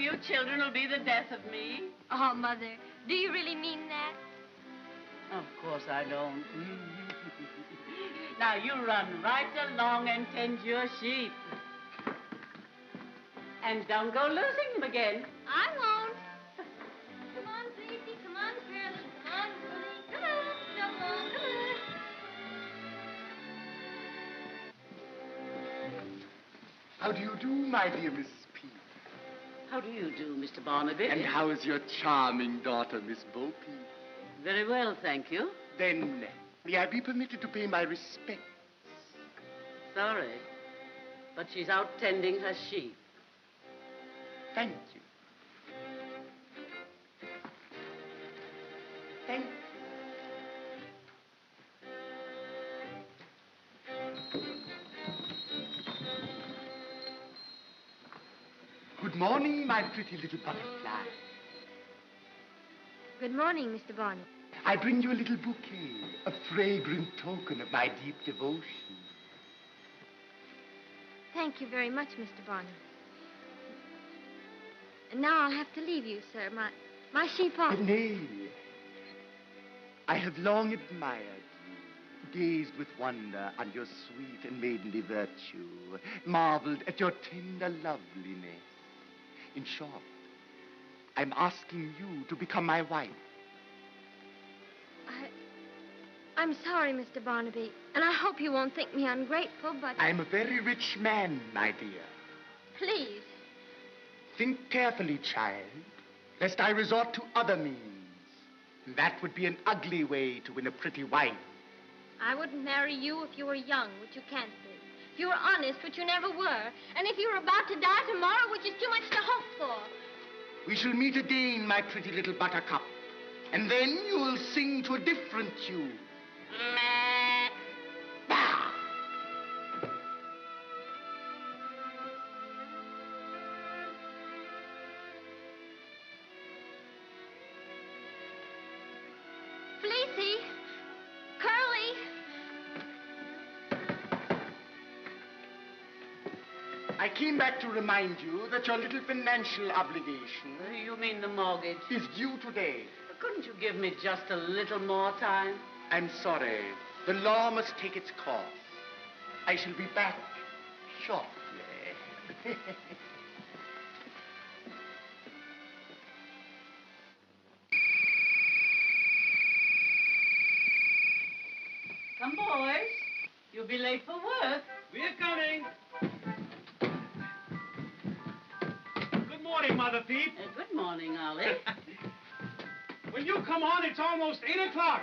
you children will be the death of me. Oh, Mother, do you really mean that? Of course I don't. Now, you run right along and tend your sheep. And don't go losing them again. I won't. Come on, Fleecy. Come on, Curly. Come on, Willie. Come on, Snowball. Come on. How do you do, my dear Miss Peep? How do you do, Mr. Barnaby? And how is your charming daughter, Miss Bo Peep? Very well, thank you. Then, may I be permitted to pay my respects? Sorry, but she's out tending her sheep. Thank you. Thank you. Good morning, my pretty little butterfly. Good morning, Mr. Barnaby. I bring you a little bouquet, a fragrant token of my deep devotion. Thank you very much, Mr. Barnaby. And now I'll have to leave you, sir. My sheep are... Nay. I have long admired you, gazed with wonder on your sweet and maidenly virtue, marveled at your tender loveliness. In short, I'm asking you to become my wife. I'm sorry, Mr. Barnaby, and I hope you won't think me ungrateful, but... I'm a very rich man, my dear. Please. Think carefully, child, lest I resort to other means. That would be an ugly way to win a pretty wife. I wouldn't marry you if you were young, which you can't be. If you were honest, which you never were. And if you were about to die tomorrow, which is too much to hope for. We shall meet again, my pretty little buttercup. And then you will sing to a different tune. Bah! Fleecy! Curly! I came back to remind you that your little financial obligation... You mean the mortgage? ...is due today. Couldn't you give me just a little more time? I'm sorry. The law must take its course. I shall be back shortly. Come, boys. You'll be late for work. We're coming. Good morning, Mother Peep. Good morning, Ollie. When you come on, it's almost 8 o'clock.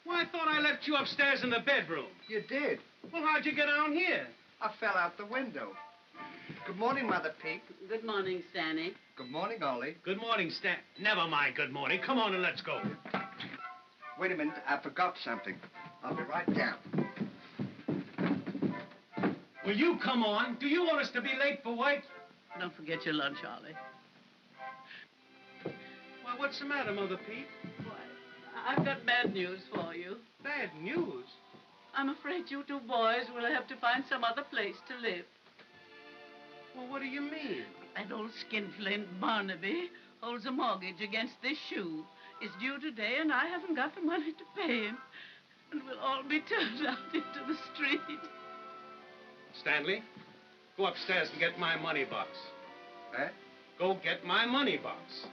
Well, I thought I left you upstairs in the bedroom. You did. Well, how'd you get down here? I fell out the window. Good morning, Mother Peep. Good morning, Stannie. Good morning, Ollie. Good morning, Stan. Never mind good morning. Come on and let's go. Wait a minute, I forgot something. I'll be right down. Will you come on? Do you want us to be late for work? Don't forget your lunch, Ollie. Well, what's the matter, Mother Peep? Why, I've got bad news for you. Bad news? I'm afraid you two boys will have to find some other place to live. Well, what do you mean? That old skinflint Barnaby holds a mortgage against this shoe. It's due today, and I haven't got the money to pay him. And we'll all be turned out into the street. Stanley, go upstairs and get my money box. Eh? Go get my money box.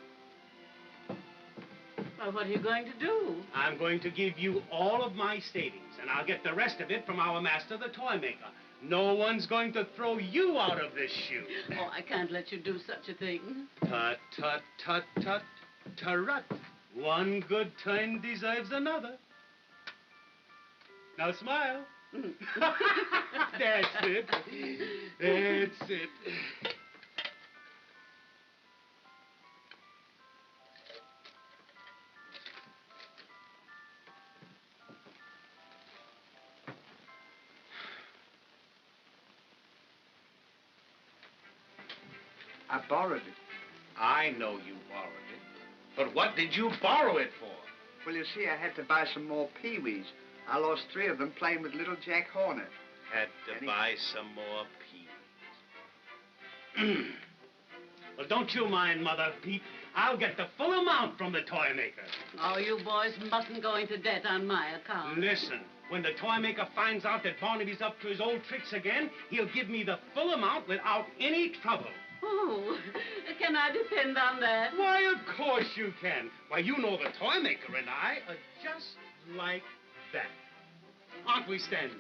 Well, what are you going to do? I'm going to give you all of my savings, and I'll get the rest of it from our master, the Toymaker. No one's going to throw you out of this shoe. Oh, I can't let you do such a thing. Tut, tut, tut, tut, turut. One good turn deserves another. Now smile. That's it. That's it. I borrowed it. I know you borrowed it. But what did you borrow it for? Well, you see, I had to buy some more peewees. I lost 3 of them playing with little Jack Horner. Had to buy some more peas. Well, don't you mind, Mother Peep. I'll get the full amount from the Toymaker. Oh, you boys mustn't go into debt on my account. Listen, when the Toymaker finds out that Barnaby's up to his old tricks again, he'll give me the full amount without any trouble. Oh, can I depend on that? Why, of course you can. Why, you know the Toymaker and I are just like that. Aren't we, Stanley?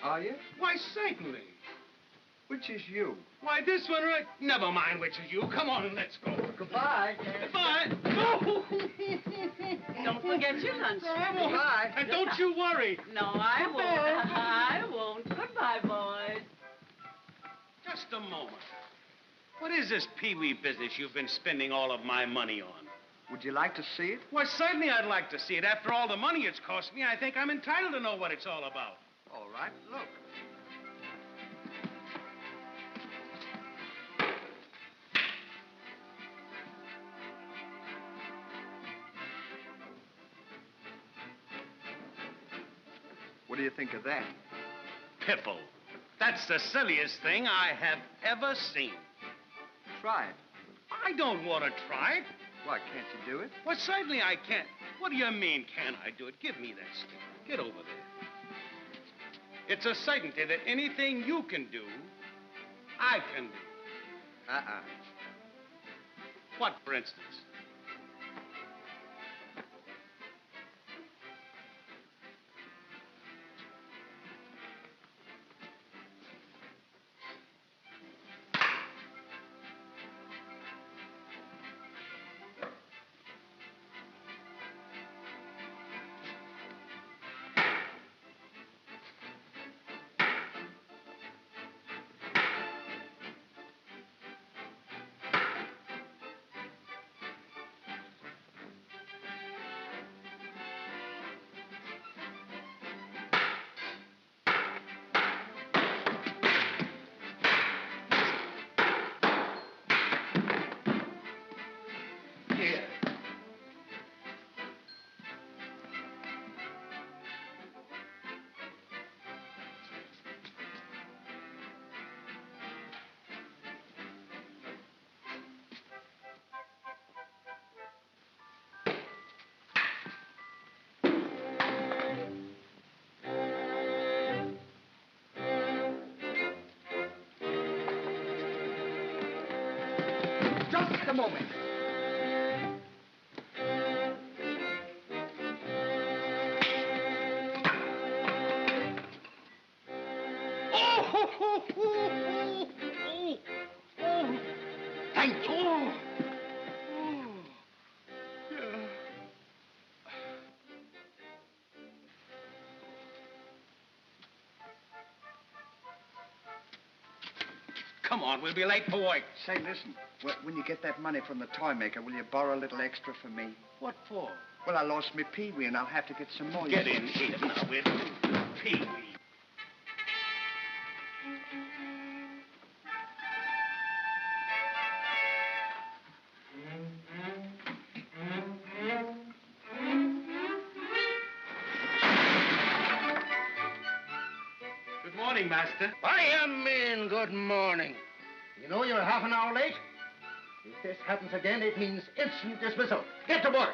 Are you? Why, certainly. Which is you? Why, this one right... Never mind which is you. Come on, let's go. Goodbye. Goodbye. No! Don't forget your lunch. Goodbye. And don't you worry. No, I won't. I won't. Goodbye, boys. Just a moment. What is this pee-wee business you've been spending all of my money on? Would you like to see it? Why, certainly I'd like to see it. After all the money it's cost me, I think I'm entitled to know what it's all about. All right, look. What do you think of that? Piffle. That's the silliest thing I have ever seen. Try it. I don't want to try it. Why, can't you do it? Well, certainly I can't. What do you mean, can't I do it? Give me that stick. Get over there. It's a certainty that anything you can do, I can do. What, for instance? Just a moment. Thank you. Come on, we'll be late for work. Say, listen. When you get that money from the Toymaker, will you borrow a little extra for me? What for? Well, I lost me peewee, and I'll have to get some more. Get in here now, with pee-wee. Good morning, Master. What do you mean, good morning? You know you're half an hour late? If this happens again, it means instant dismissal. Get to work.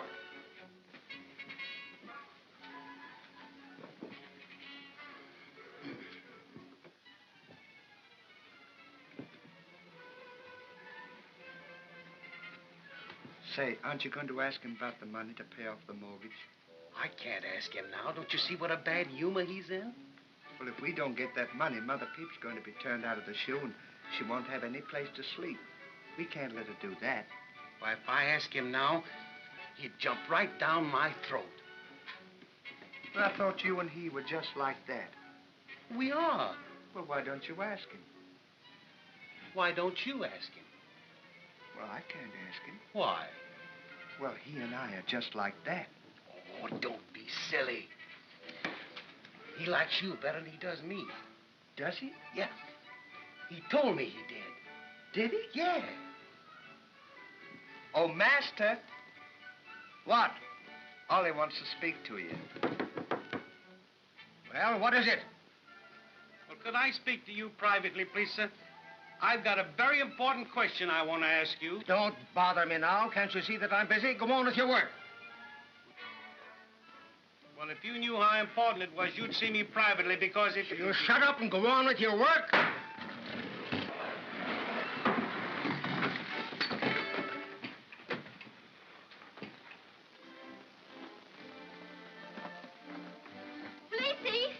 Say, aren't you going to ask him about the money to pay off the mortgage? I can't ask him now. Don't you see what a bad humor he's in? Well, if we don't get that money, Mother Peep's going to be turned out of the shoe, and she won't have any place to sleep. We can't let her do that. Why, if I ask him now, he'd jump right down my throat. But I thought you and he were just like that. We are. Well, why don't you ask him? Why don't you ask him? Well, I can't ask him. Why? Well, he and I are just like that. Oh, don't be silly. He likes you better than he does me. Does he? Yeah. He told me he did. Did he? Yeah. Oh, Master. What? Ollie wants to speak to you. Well, what is it? Well, could I speak to you privately, please, sir? I've got a very important question I want to ask you. Don't bother me now. Can't you see that I'm busy? Go on with your work. Well, if you knew how important it was, you'd see me privately because if You shut up and go on with your work. Fleecy!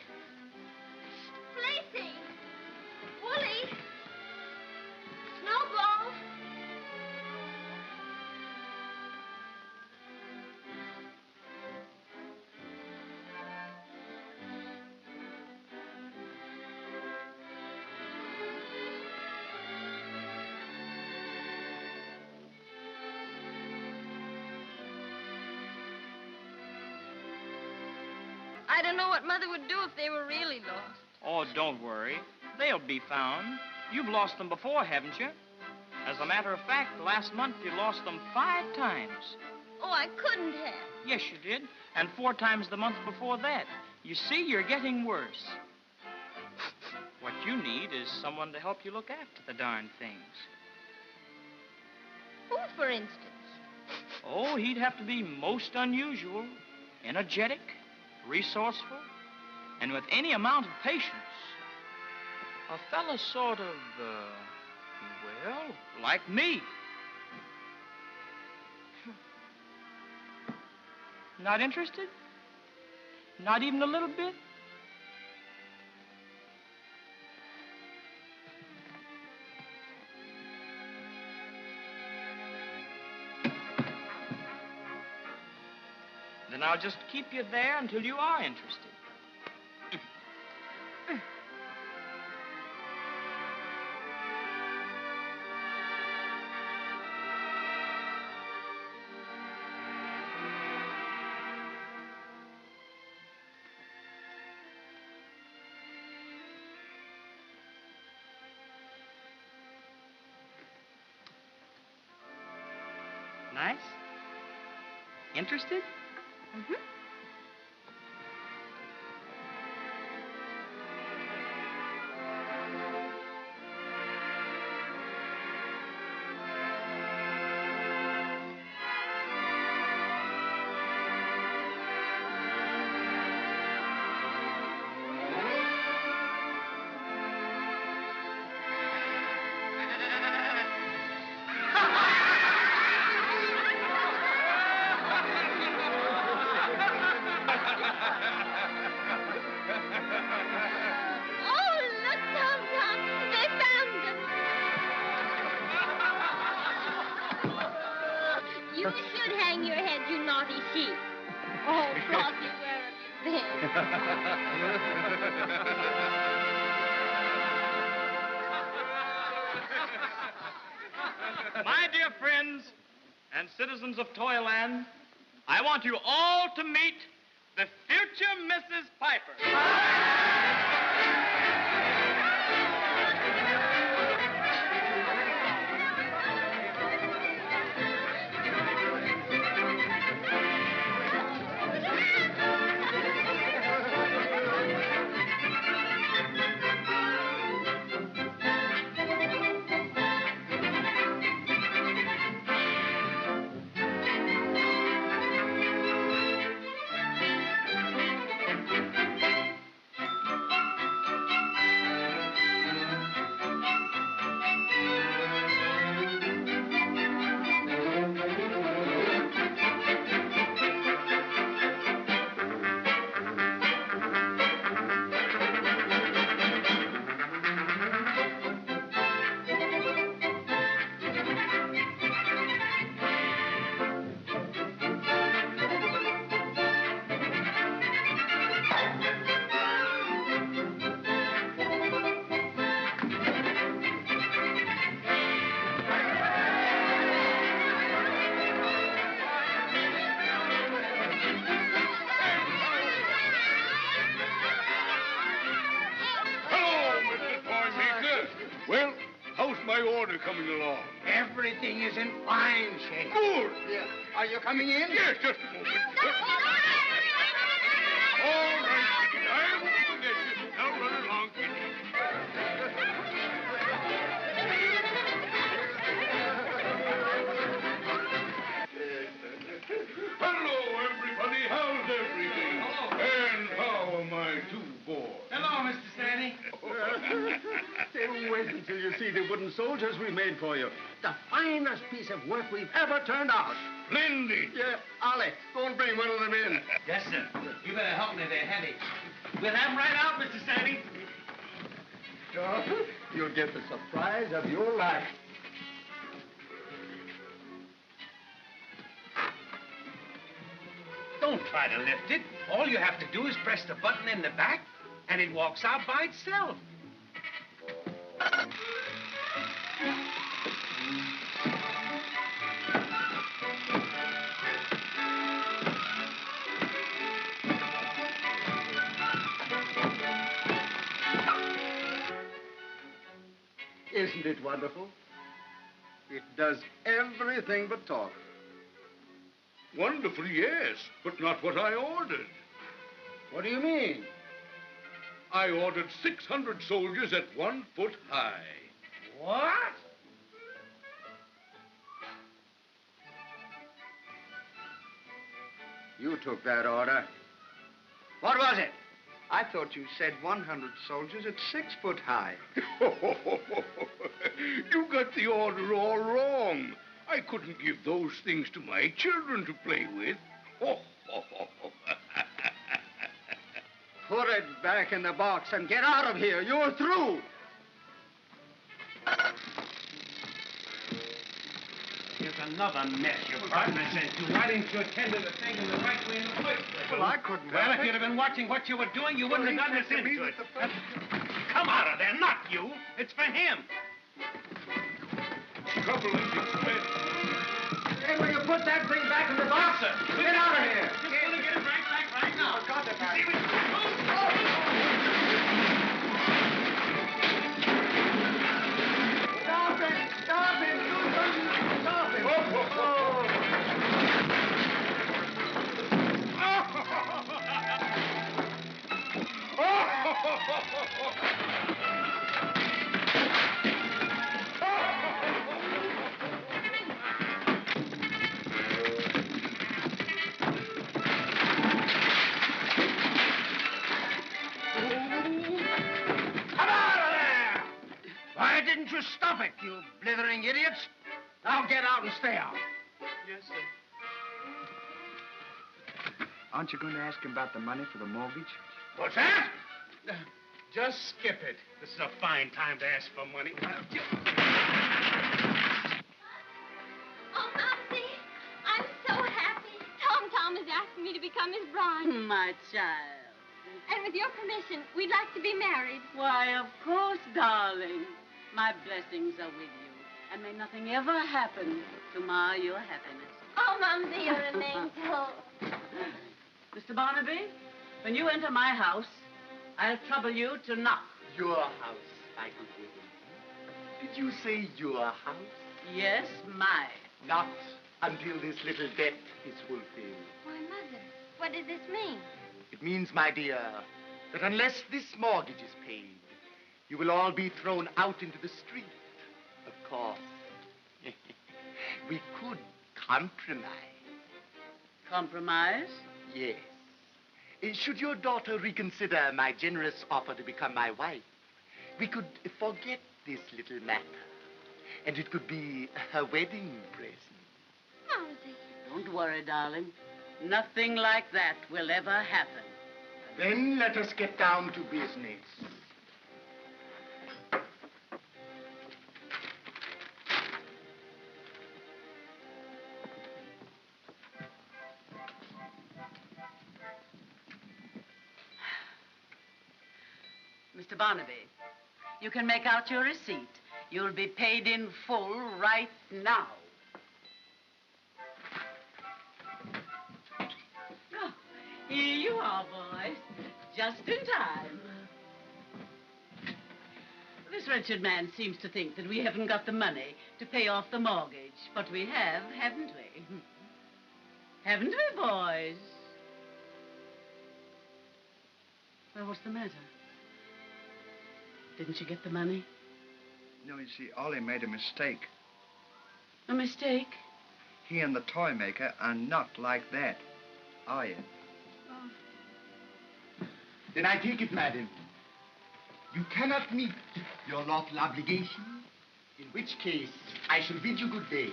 Fleecy! Wooly! Snowball! I don't know what Mother would do if they were really lost. Oh, don't worry. They'll be found. You've lost them before, haven't you? As a matter of fact, last month you lost them 5 times. Oh, I couldn't have. Yes, you did. And 4 times the month before that. You see, you're getting worse. What you need is someone to help you look after the darn things. Who, for instance? Oh, he'd have to be most unusual, energetic, resourceful, and with any amount of patience. A fella sort of, well, like me. Not interested? Not even a little bit? Then I'll just keep you there until you are interested. Nice? Interested? Mm-hmm. You should hang your head, you naughty sheep. Oh, Flossie, where have you been? My dear friends and citizens of Toyland, I want you all to meet the future Mrs. Piper. Well, how's my order coming along? Everything is in fine shape. Good. Yeah. Are you coming in? Yes, just a moment. All right, Kitty. I won't forget you. Now run along, Kitty. Hello, everybody. How's everything? Hello. And how are my two boys? Hello, Mr. Stannie. Wait until you see the wooden soldiers we made for you. The finest piece of work we've ever turned out. Splendid. Yeah, Ollie, go and bring one of them in. Yes, sir. You better help me. They're heavy. We'll have them right out, Mr. Stannie. Sure. You'll get the surprise of your life. Don't try to lift it. All you have to do is press the button in the back, and it walks out by itself. Isn't it wonderful? It does everything but talk. Wonderful, yes, but not what I ordered. What do you mean? I ordered 600 soldiers at 1 foot high. What? You took that order. What was it? I thought you said 100 soldiers at 6 foot high. You got the order all wrong. I couldn't give those things to my children to play with. Put it back in the box and get out of here. You're through. Here's another mess your partner sent you. Why didn't you attend to the thing in the right way in the first place? Well, I couldn't. Well, if you'd have been watching what you were doing, you wouldn't have done this into it. Come out of there, not you. It's for him. Trouble and expense. Hey, will you put that thing back in the box? Get out of here. Just gonna get it right back right now. I've got it back. See what you Stop it! Stop it! Do something! Stop it! Why didn't you stop it, you blithering idiots? Now get out and stay out. Yes, sir. Aren't you going to ask him about the money for the mortgage? What's that? Just skip it. This is a fine time to ask for money. Oh, Momsy, I'm so happy. Tom is asking me to become his bride. My child. And with your permission, we'd like to be married. Why, of course, darling. My blessings are with you. And may nothing ever happen to mar your happiness. Oh, Momsy, you're an angel. Mr. Barnaby, when you enter my house, I'll trouble you to knock. Your house, my good woman. Did you say your house? Yes, mine. Not until this little debt is fulfilled. Why, Mother, what does this mean? It means, my dear, that unless this mortgage is paid, you will all be thrown out into the street. Of course, we could compromise. Compromise? Yes. Should your daughter reconsider my generous offer to become my wife, we could forget this little matter, and it could be her wedding present. Momsy. Don't worry, darling. Nothing like that will ever happen. Then let us get down to business. Mr. Barnaby, you can make out your receipt. You'll be paid in full right now. Oh, here you are, boys. Just in time. This wretched man seems to think that we haven't got the money to pay off the mortgage. But we have, haven't we? Haven't we, boys? Well, what's the matter? Didn't you get the money? No, you see, Ollie made a mistake. A mistake? He and the Toymaker are not like that, are you? Oh. Then I take it, madam. You cannot meet your lawful obligation, in which case I shall bid you good day.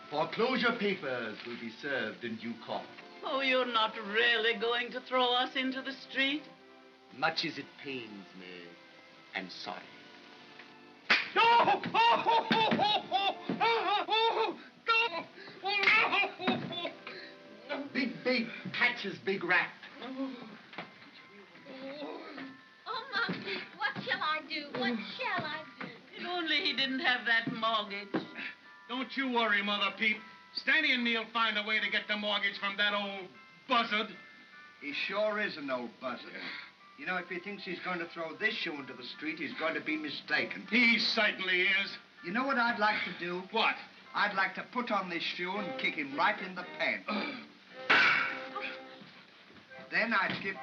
Foreclosure papers will be served in due course. Oh, you're not really going to throw us into the street? Much as it pains me, I'm sorry. No! Oh, oh, oh, oh, oh, oh, oh, no! Oh, no! Big bait catches big rat. Oh, Mom, what shall I do? What shall I do? If only he didn't have that mortgage. Don't you worry, Mother Peep. Stannie and me'll find a way to get the mortgage from that old buzzard. He sure is an old buzzard. You know, if he thinks he's going to throw this shoe into the street, he's going to be mistaken. He certainly is. You know what I'd like to do? What? I'd like to put on this shoe and kick him right in the pants. Then I'd give...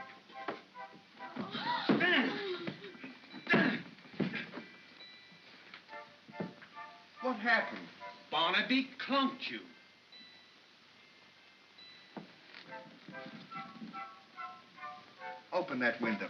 What happened? Barnaby clunked you. Open that window.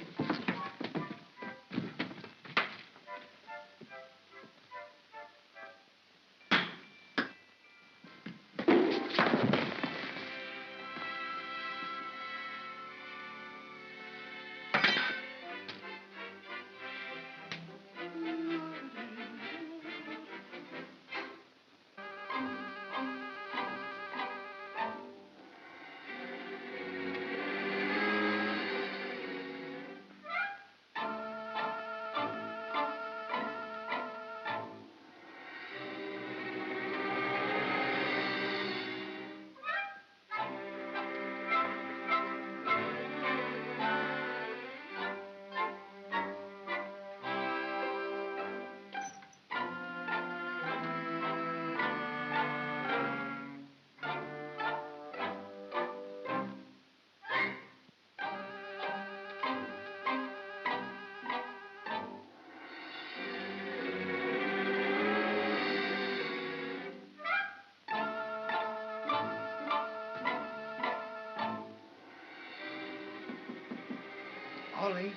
Ollie.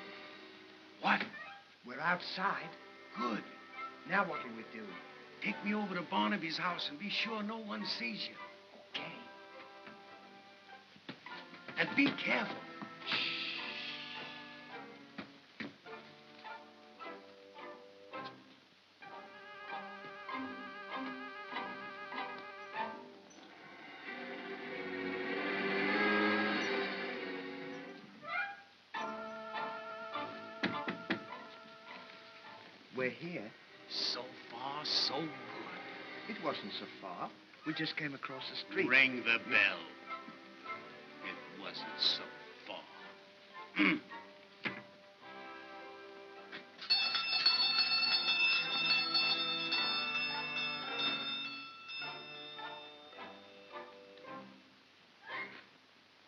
What? We're outside. Good. Now what'll we do? Take me over to Barnaby's house and be sure no one sees you. Okay. And be careful. We're here. So far, so good. It wasn't so far. We just came across the street. Ring the bell. It wasn't so far.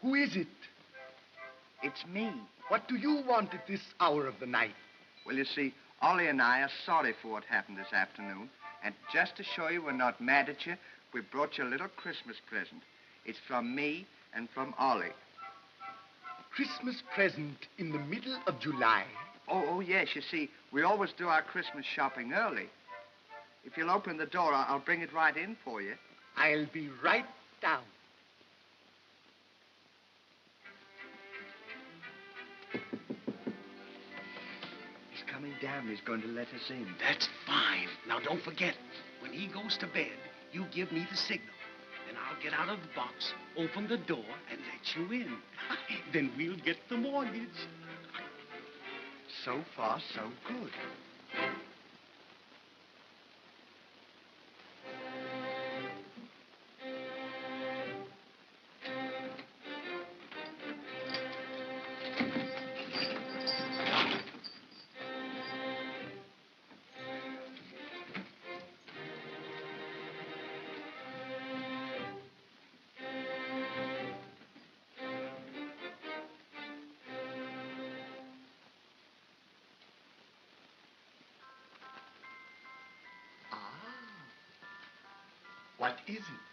Who is it? It's me. What do you want at this hour of the night? Well, you see, Ollie and I are sorry for what happened this afternoon. And just to show you we're not mad at you, we brought you a little Christmas present. It's from me and from Ollie. Christmas present in the middle of July. Oh, yes. You see, we always do our Christmas shopping early. If you'll open the door, I'll bring it right in for you. I'll be right down. He's coming down. He's going to let us in. That's fine. Now, don't forget, when he goes to bed, you give me the signal. Then I'll get out of the box, open the door, and let you in. Then we'll get the mortgage. So far, so good. What is it?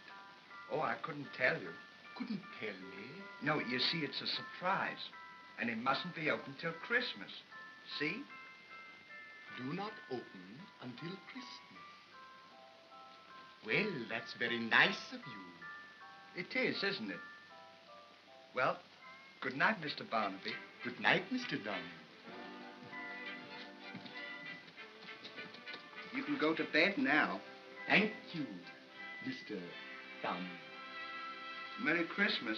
Oh, I couldn't tell you. Couldn't tell me. No, you see, it's a surprise. And it mustn't be opened till Christmas. See? Do not open until Christmas. Well, that's very nice of you. It is, isn't it? Well, good night, Mr. Barnaby. Good night, Mr. Dunn. You can go to bed now. Thank you, Mr. Dunn. Merry Christmas.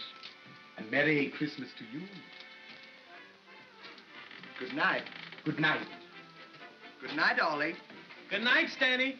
And Merry Christmas to you. Good night. Good night. Good night, Ollie. Good night, Stannie.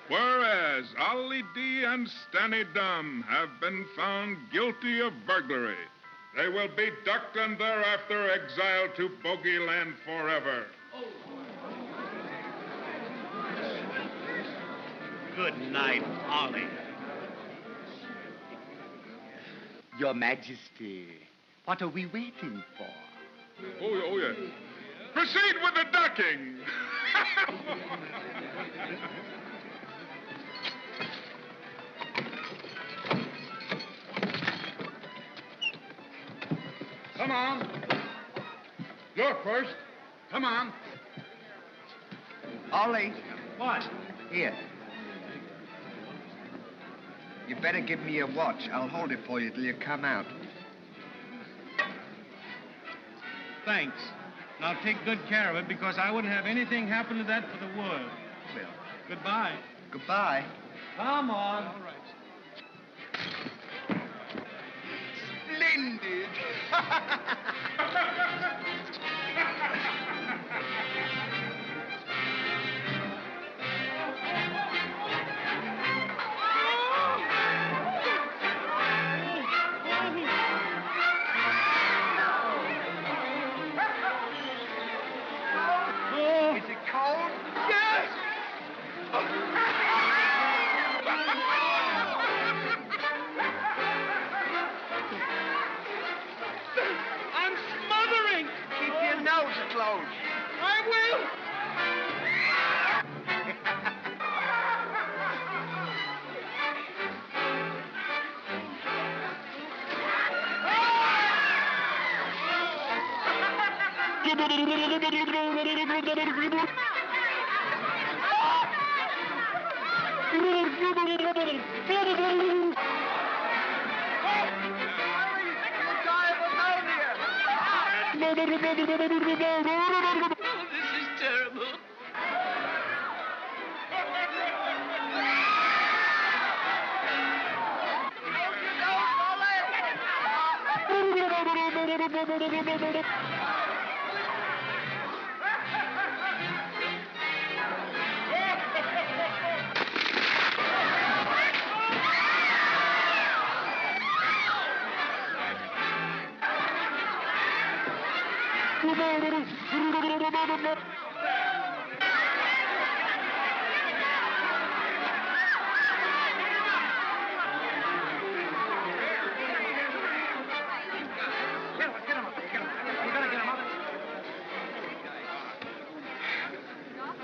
Whereas Ollie D. and Stannie Dumb have been found guilty of burglary, they will be ducked and thereafter exiled to Bogeyland forever. Good night, Ollie. Your Majesty, what are we waiting for? Oh, yeah. Proceed with the ducking. Come on. You're first. Come on. Ollie. What? Here. You better give me your watch. I'll hold it for you till you come out. Thanks. Now take good care of it because I wouldn't have anything happen to that for the world. Well, Goodbye. goodbye. Come on. All right. Splendid. Is it cold? Yes! I'm smothering. Keep your nose closed. I will. Oh, this is terrible.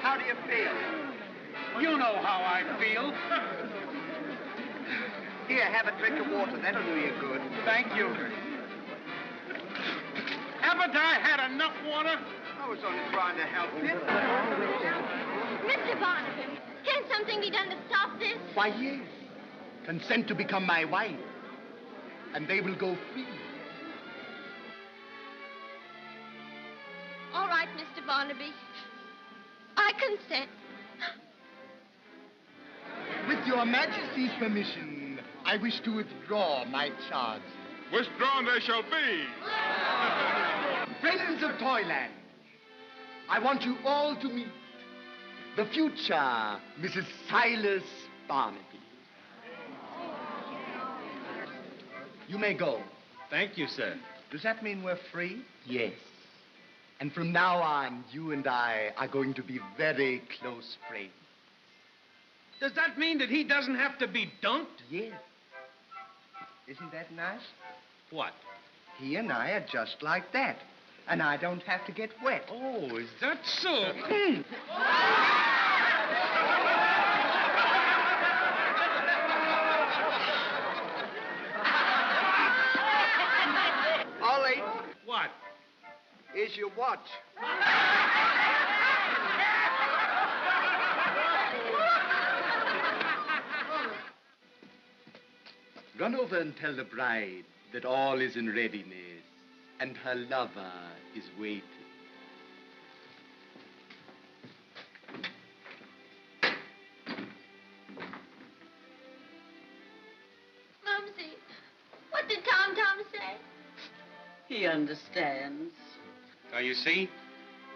How do you feel? You know how I feel. Here, have a drink of water. That'll do you good. Thank you. Haven't I had enough water? I was only trying to help you. Mr. Barnaby, can something be done to stop this? Why, yes. Consent to become my wife, and they will go free. All right, Mr. Barnaby. I consent. With your Majesty's permission, I wish to withdraw my charge. Withdrawn they shall be. Friends of Toyland, I want you all to meet the future Mrs. Silas Barnaby. You may go. Thank you, sir. Does that mean we're free? Yes. And from now on, you and I are going to be very close friends. Does that mean that he doesn't have to be dunked? Yes. Isn't that nice? What? He and I are just like that. And I don't have to get wet. Oh, is that so? Ollie, What? here's your watch. Run over and tell the bride that all is in readiness and her lover is waiting. Mumsy, what did Tom say? He understands. Now, you see,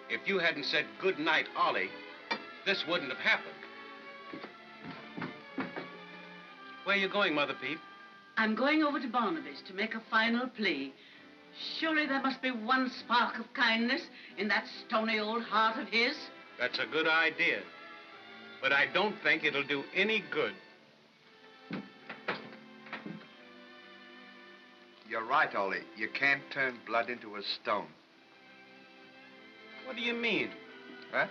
if you hadn't said good night, Ollie, this wouldn't have happened. Where are you going, Mother Peep? I'm going over to Barnaby's to make a final plea. Surely there must be one spark of kindness in that stony old heart of his. That's a good idea. But I don't think it'll do any good. You're right, Ollie. You can't turn blood into a stone. What do you mean? Huh?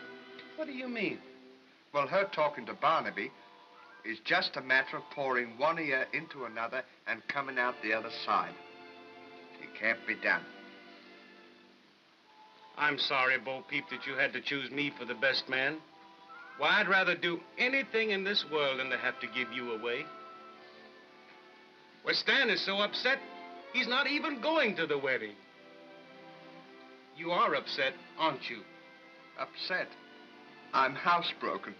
What do you mean? Well, her talking to Barnaby is just a matter of pouring one ear into another and coming out the other side. It can't be done. I'm sorry, Bo Peep, that you had to choose me for the best man. Why, I'd rather do anything in this world than to have to give you away. Well, Stan is so upset, he's not even going to the wedding. You are upset, aren't you? Upset? I'm housebroken.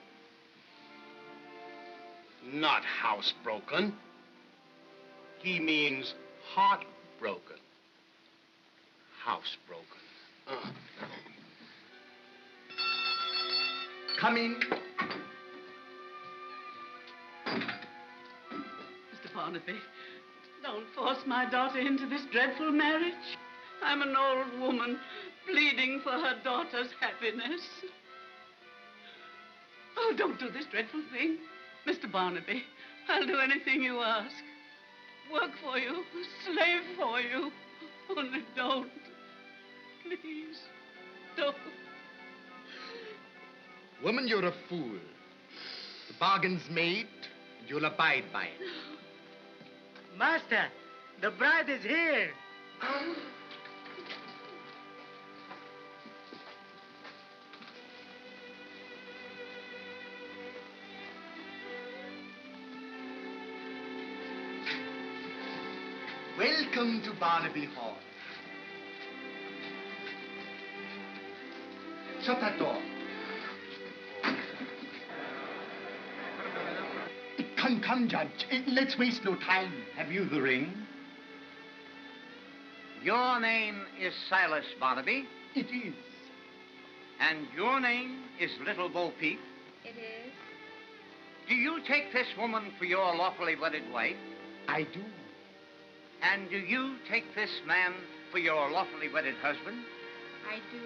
Not housebroken. He means heartbroken. Housebroken. Come in. Mr. Barnaby, don't force my daughter into this dreadful marriage. I'm an old woman pleading for her daughter's happiness. Oh, don't do this dreadful thing. Mr. Barnaby, I'll do anything you ask. Work for you, slave for you. Only don't. Please, don't. Woman, you're a fool. The bargain's made, and you'll abide by it. Master, the bride is here. Welcome to Barnaby Hall. Shut that door. Come, Judge. Let's waste no time. Have you the ring? Your name is Silas Barnaby, It is. and your name is Little Bo Peep. It is. Do you take this woman for your lawfully wedded wife? I do. And do you take this man for your lawfully wedded husband? I do.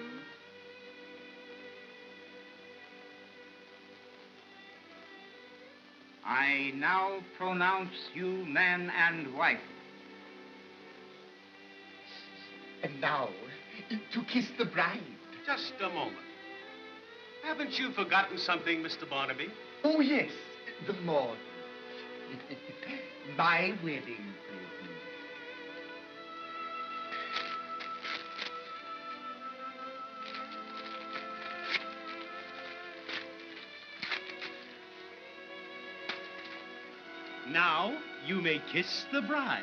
I now pronounce you man and wife. And now, to kiss the bride. Just a moment. Haven't you forgotten something, Mr. Barnaby? Oh, yes, the mortgage. My wedding present. Now you may kiss the bride.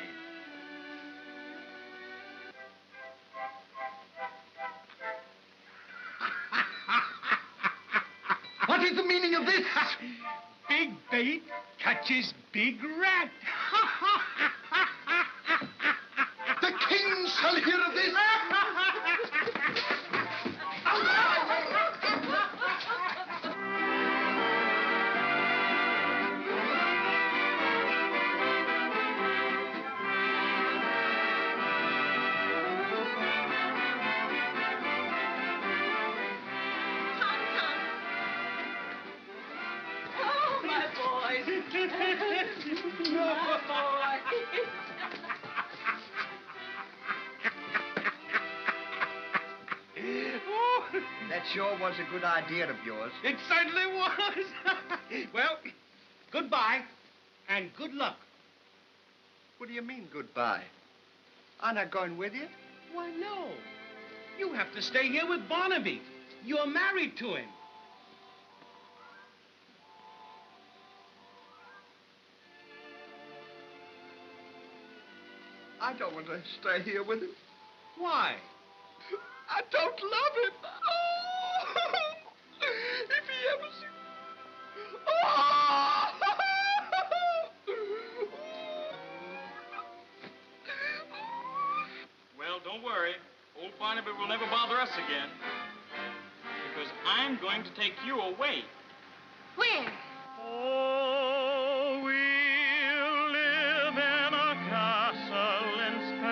What is the meaning of this? Big bait catches big rat. The king shall hear of this. That sure was a good idea of yours. It certainly was. Well, goodbye and good luck. What do you mean, goodbye? I'm not going with you. Why, no. You have to stay here with Barnaby. You're married to him. I don't want to stay here with him. Why? I don't love him. Oh, if he ever sees... Oh! Well, don't worry. Old Barnaby will never bother us again. Because I'm going to take you away. Where? Oh, we'll live in a castle in Spain,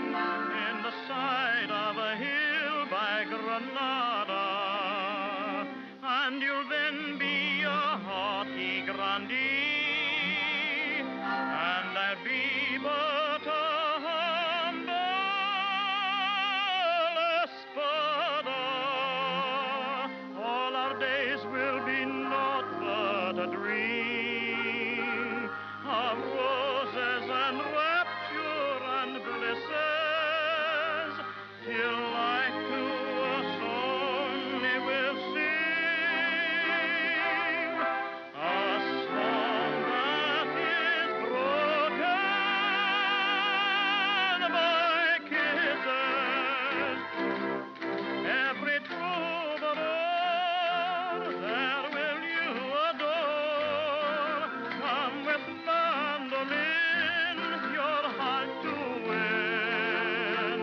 in the side of a hill by Granada, and you'll then be a haughty grandee, and I'll be but a humble espada. All our days will be naught but a dream of roses and rapture and blisses, till like to us only will sing a song that is broken by kisses. Every troubadour there will you adore, come with mandolin your heart to win.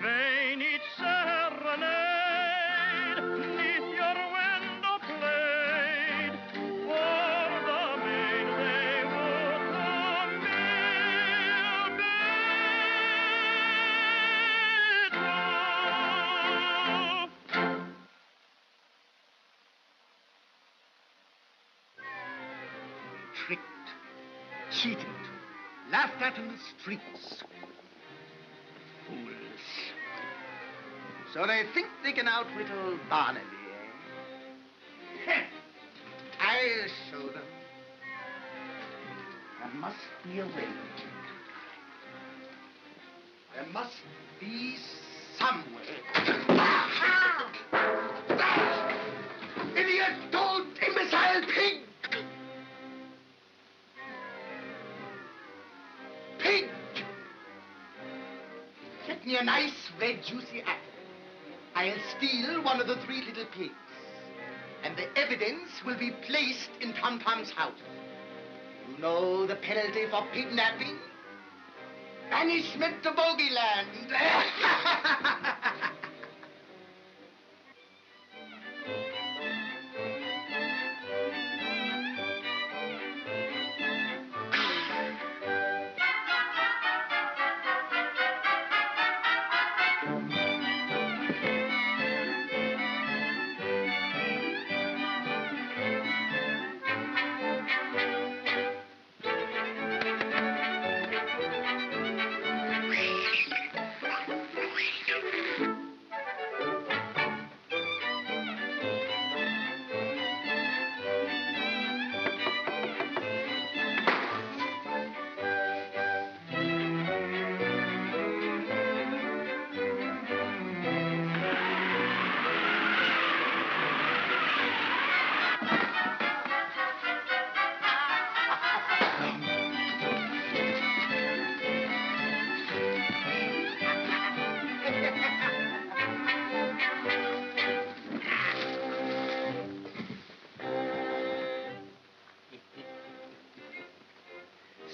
Vain each serenade neath your window played, for the maid they would come ill Tricked, cheated, laughed at in the streets. Fools. So they think they can outwittle Barnaby, eh? Heh. I'll show them. There must be a way. There must be some way. Ah! Idiot, old imbecile pig! Pig! Get me a nice, red, juicy apple. I'll steal one of the 3 little pigs. And the evidence will be placed in Tom Tom's house. You know the penalty for kidnapping? Banishment to Bogeyland.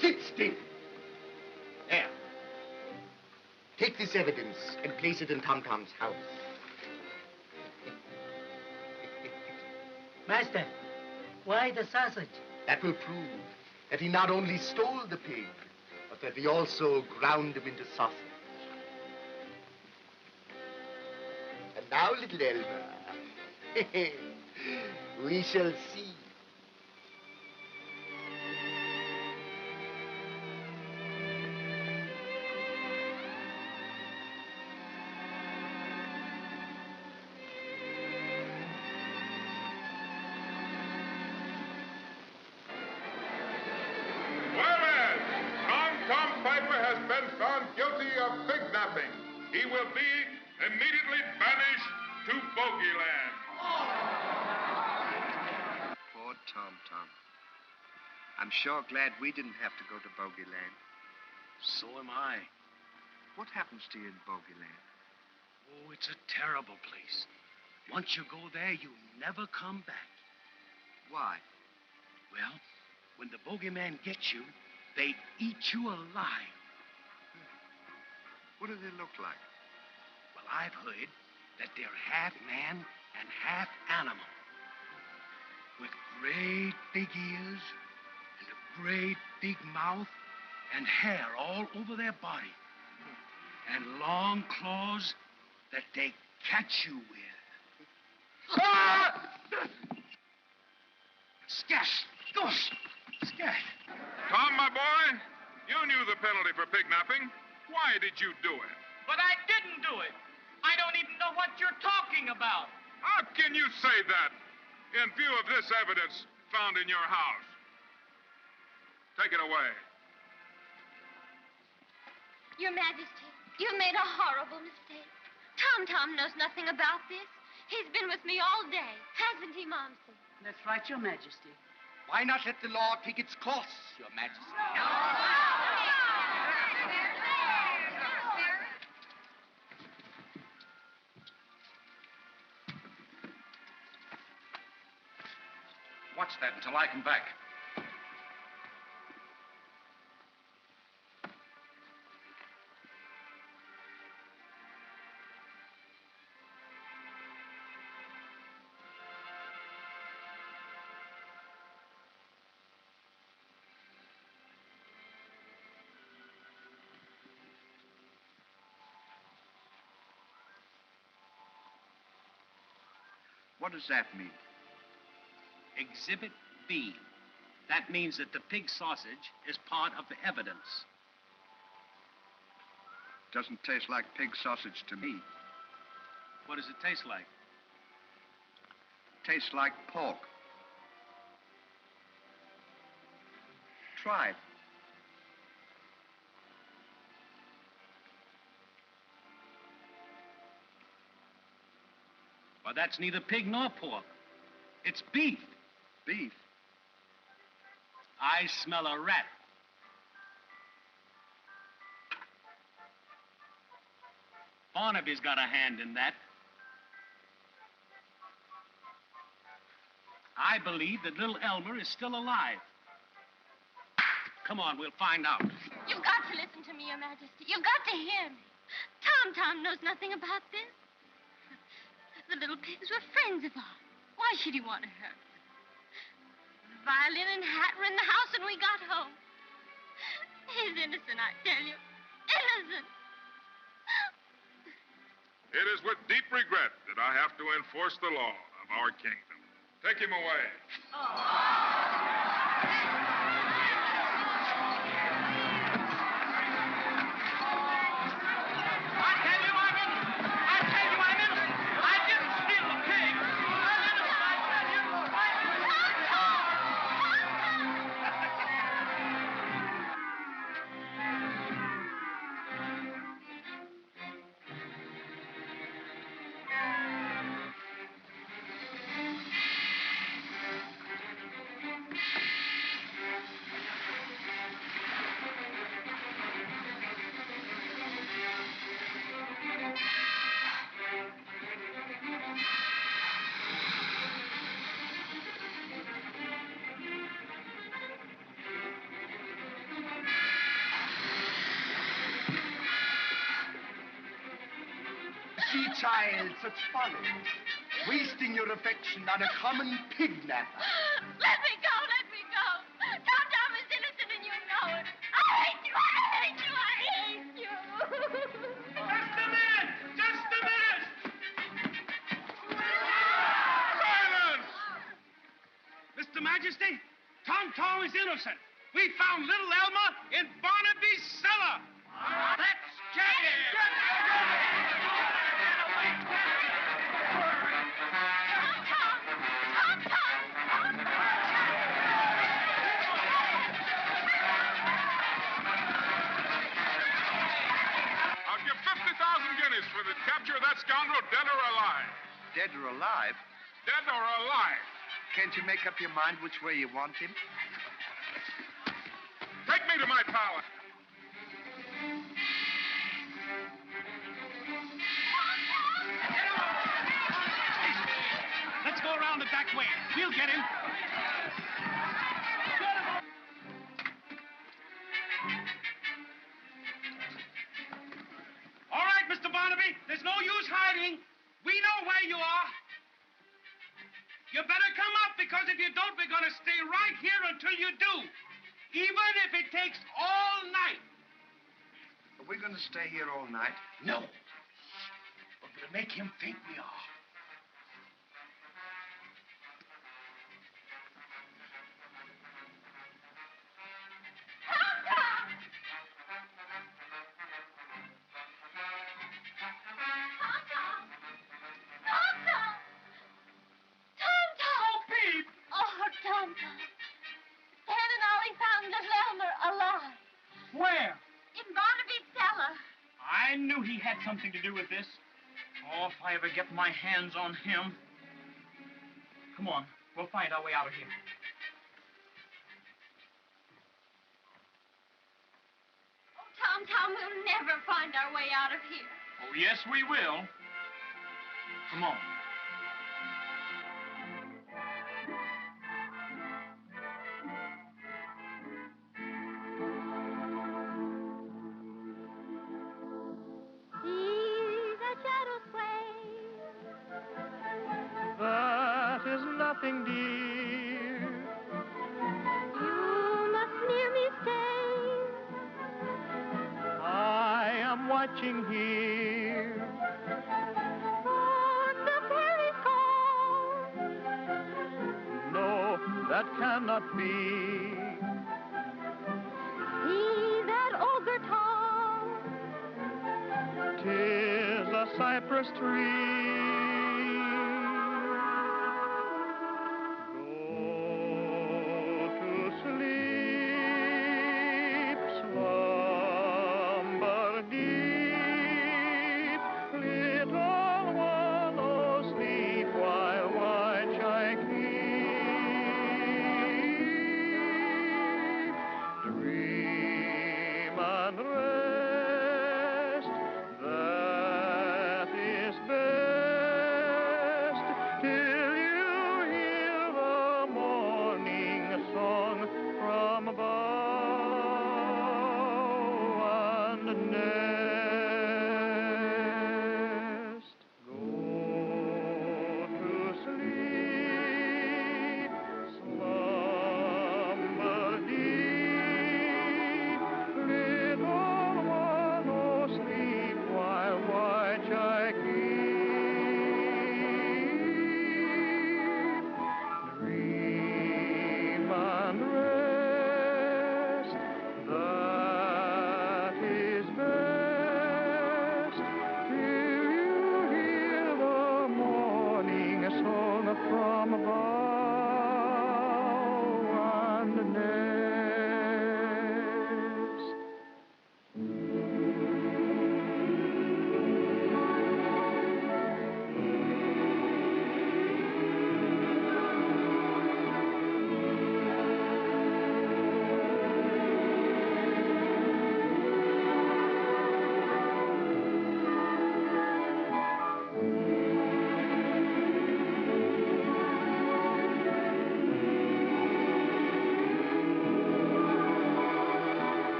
Sit still. There. Take this evidence and place it in Tom Tom's house. Master, why the sausage? That will prove that he not only stole the pig, but that he also ground him into sausage. And now, little Elmer, we shall see. will be immediately banished to Bogeyland. Poor Tom. I'm sure glad we didn't have to go to Bogeyland. So am I. What happens to you in Bogeyland? Oh, it's a terrible place. Once you go there, you never come back. Why? Well, when the bogeyman gets you, they eat you alive. What do they look like? Well, I've heard that they're half man and half animal. With great big ears and a great big mouth and hair all over their body. And long claws that they catch you with. Scat! Gosh! Scat! Tom, my boy, you knew the penalty for pignapping. Why did you do it? But I didn't do it. I don't even know what you're talking about. How can you say that in view of this evidence found in your house? Take it away. Your Majesty, you made a horrible mistake. Tom knows nothing about this. He's been with me all day, hasn't he, Momsey? That's right, Your Majesty. Why not let the law take its course, Your Majesty? Watch that until I come back. What does that mean? Exhibit B. That means that the pig sausage is part of the evidence. Doesn't taste like pig sausage to me. What does it taste like? Tastes like pork. Try it. Well, that's neither pig nor pork. It's beef. Beef? I smell a rat. Barnaby's got a hand in that. I believe that little Elmer is still alive. Come on, we'll find out. You've got to listen to me, Your Majesty. You've got to hear me. Tom knows nothing about this. The little pigs were friends of ours. Why should he want to hurt them? The violin and hat were in the house when we got home. He's innocent, I tell you. Innocent. It is with deep regret that I have to enforce the law of our kingdom. Take him away. See, child, such folly. Wasting your affection on a common pig-napper. Let me go. Tom is innocent and you know it. I hate you. Just a minute! Silence! Mr. Majesty, Tom is innocent. We found little Elmer in Barnaby's cellar. Let's get him! I'll give 50,000 guineas that scoundrel dead or alive? Dead or alive? Dead or alive? Can't you make up your mind which way you want him? Take me to my palace. Let's go around the back way. We'll get him. All right, Mr. Barnaby. There's no use hiding. We know where you are. You better come up, because if you don't, we're going to stay right here until you do. Even if it takes all night. Are we going to stay here all night? No. But we'll make him think we are. Where? In Barnaby's cellar. I knew he had something to do with this. Oh, if I ever get my hands on him. Come on, we'll find our way out of here. Oh, Tom, we'll never find our way out of here. Oh, yes, we will. Come on. That is nothing, dear. You must near me stay. I am watching here. For the fairy call. No, that cannot be. See that ogre tall. 'Tis a cypress tree.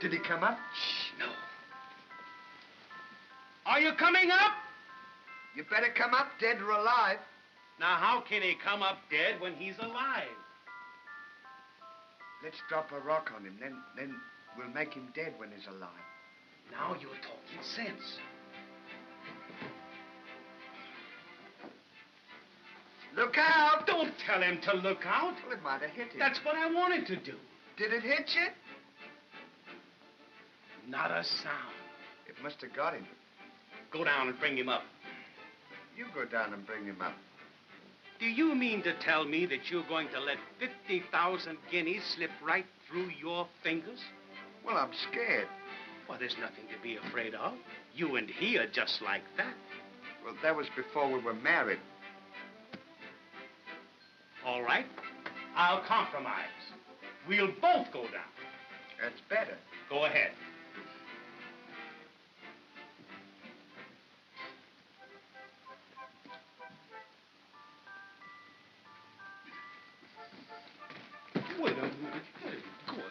Did he come up? Shh, no. Are you coming up? You better come up, dead or alive. Now, how can he come up dead when he's alive? Let's drop a rock on him, then we'll make him dead when he's alive. Now you're talking sense. Look out! Don't tell him to look out. Well, it might have hit him. That's what I wanted to do. Did it hit you? Not a sound. It must have got him. Go down and bring him up. You go down and bring him up. Do you mean to tell me that you're going to let 50,000 guineas slip right through your fingers? Well, I'm scared. Well, there's nothing to be afraid of. You and he are just like that. Well, that was before we were married. All right. I'll compromise. We'll both go down. That's better. Go ahead. Wait a minute. Go ahead.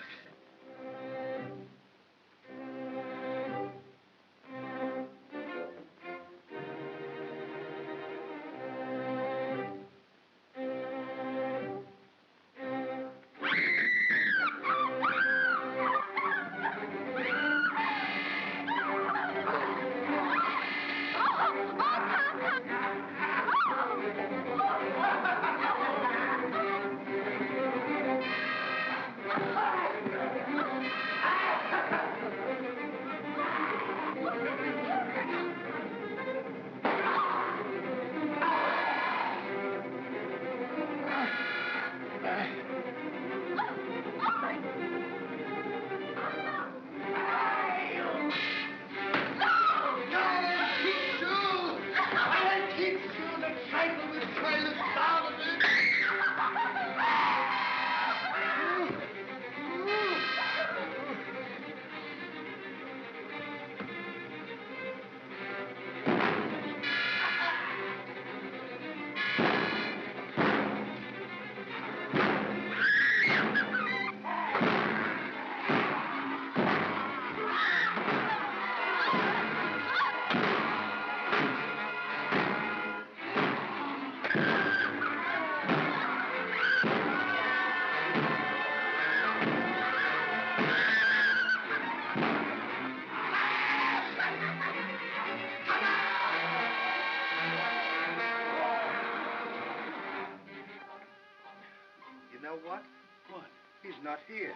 You know what? What? He's not here.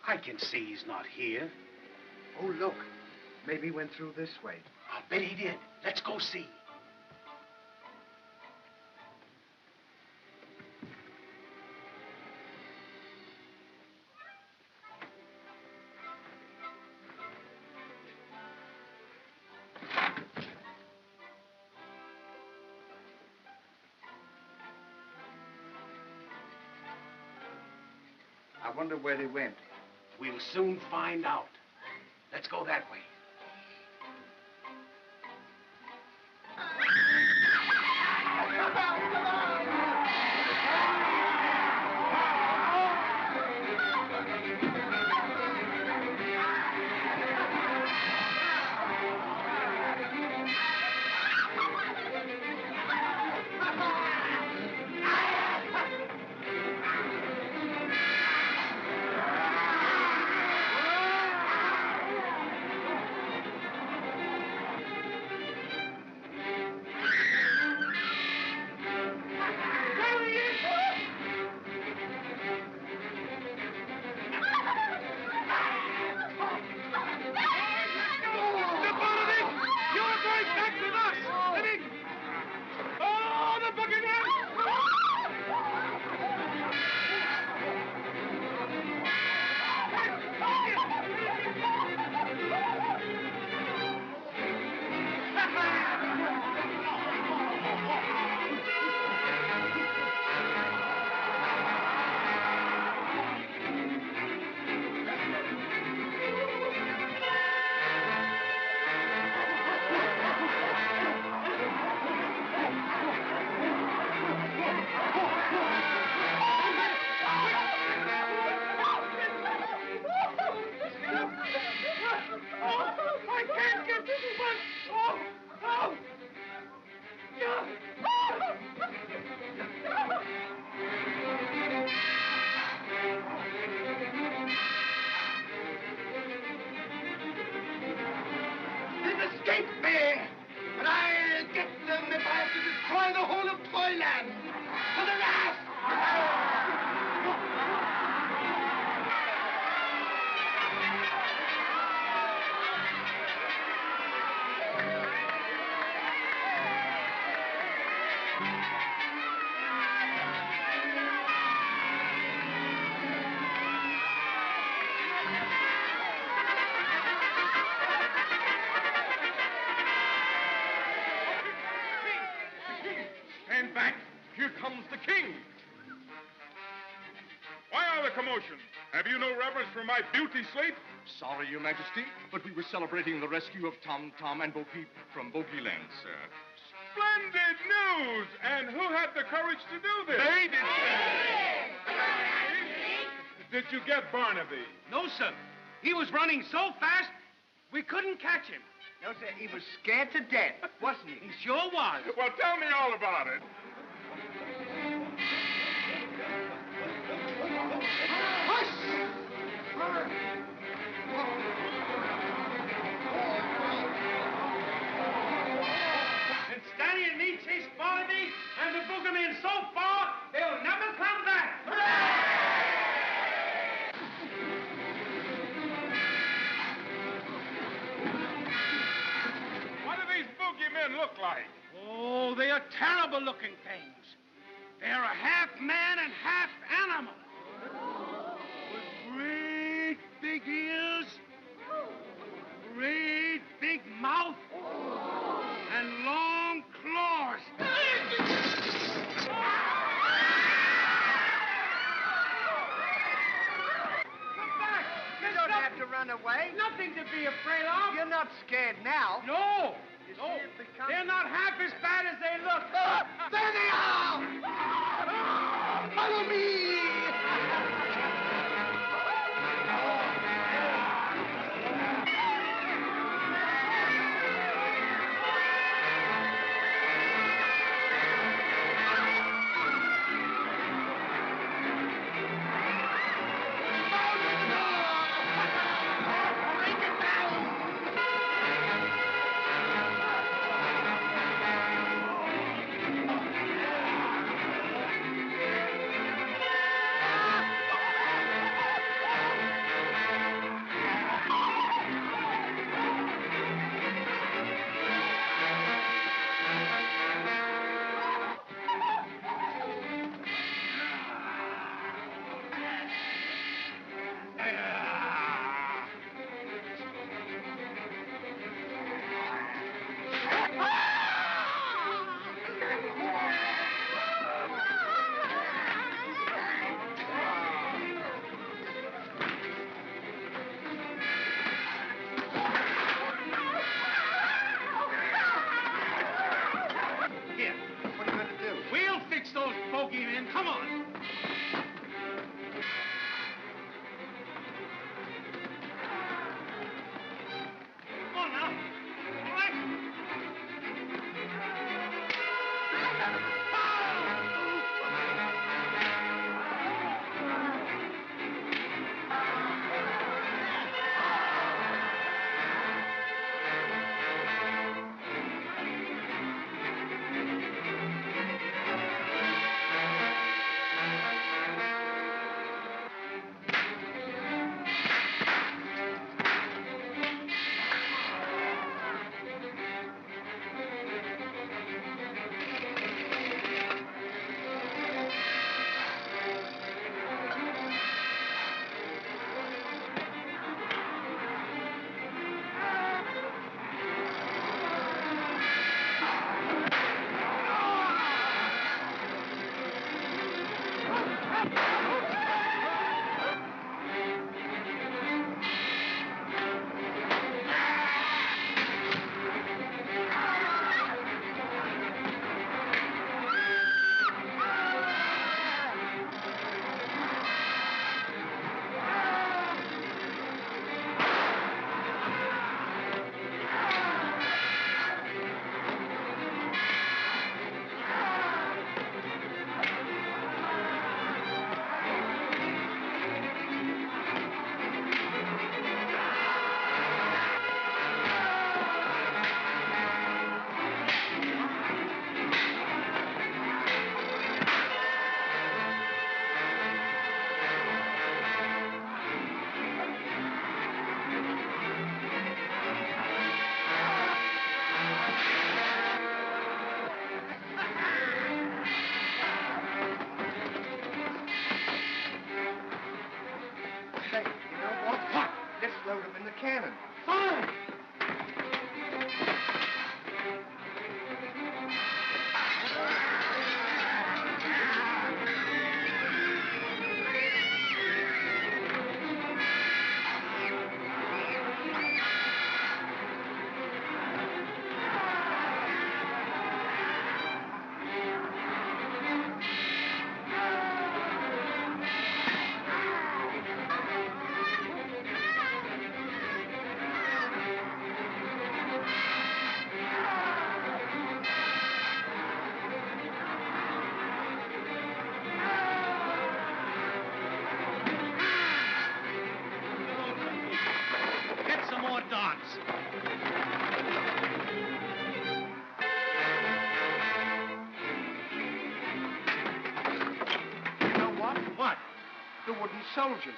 I can see he's not here. Oh, look. Maybe he went through this way. I'll bet he did. Let's go see. I wonder where they went. We'll soon find out. Let's go that way. Escape me! And I'll get them if I have to destroy the whole of Toyland! To the last! Stand back. Here comes the king. Why all the commotion? Have you no reverence for my beauty slate? Sorry, Your Majesty, but we were celebrating the rescue of Tom and Bo Peep from Bogeyland, sir. Splendid news! And who had the courage to do this? They did, Did you get Barnaby? No, sir. He was running so fast, we couldn't catch him. No, sir, he was scared to death, wasn't he? He sure was. Well, tell me all about it. And Stannie and me chased Barnaby and the boogeymen so far, they'll never come back. What do these boogeymen look like? Oh, they are terrible looking things. They're a half man and half animal. With great big ears, great big mouth, and long claws. Come back! You don't have to run away. Nothing to be afraid of. You're not scared now. No! You No, see, it becomes... they're not half as bad as they look. There they are! Follow me! cannon. Fire! Get some more darts. You know what? What? The wooden soldiers.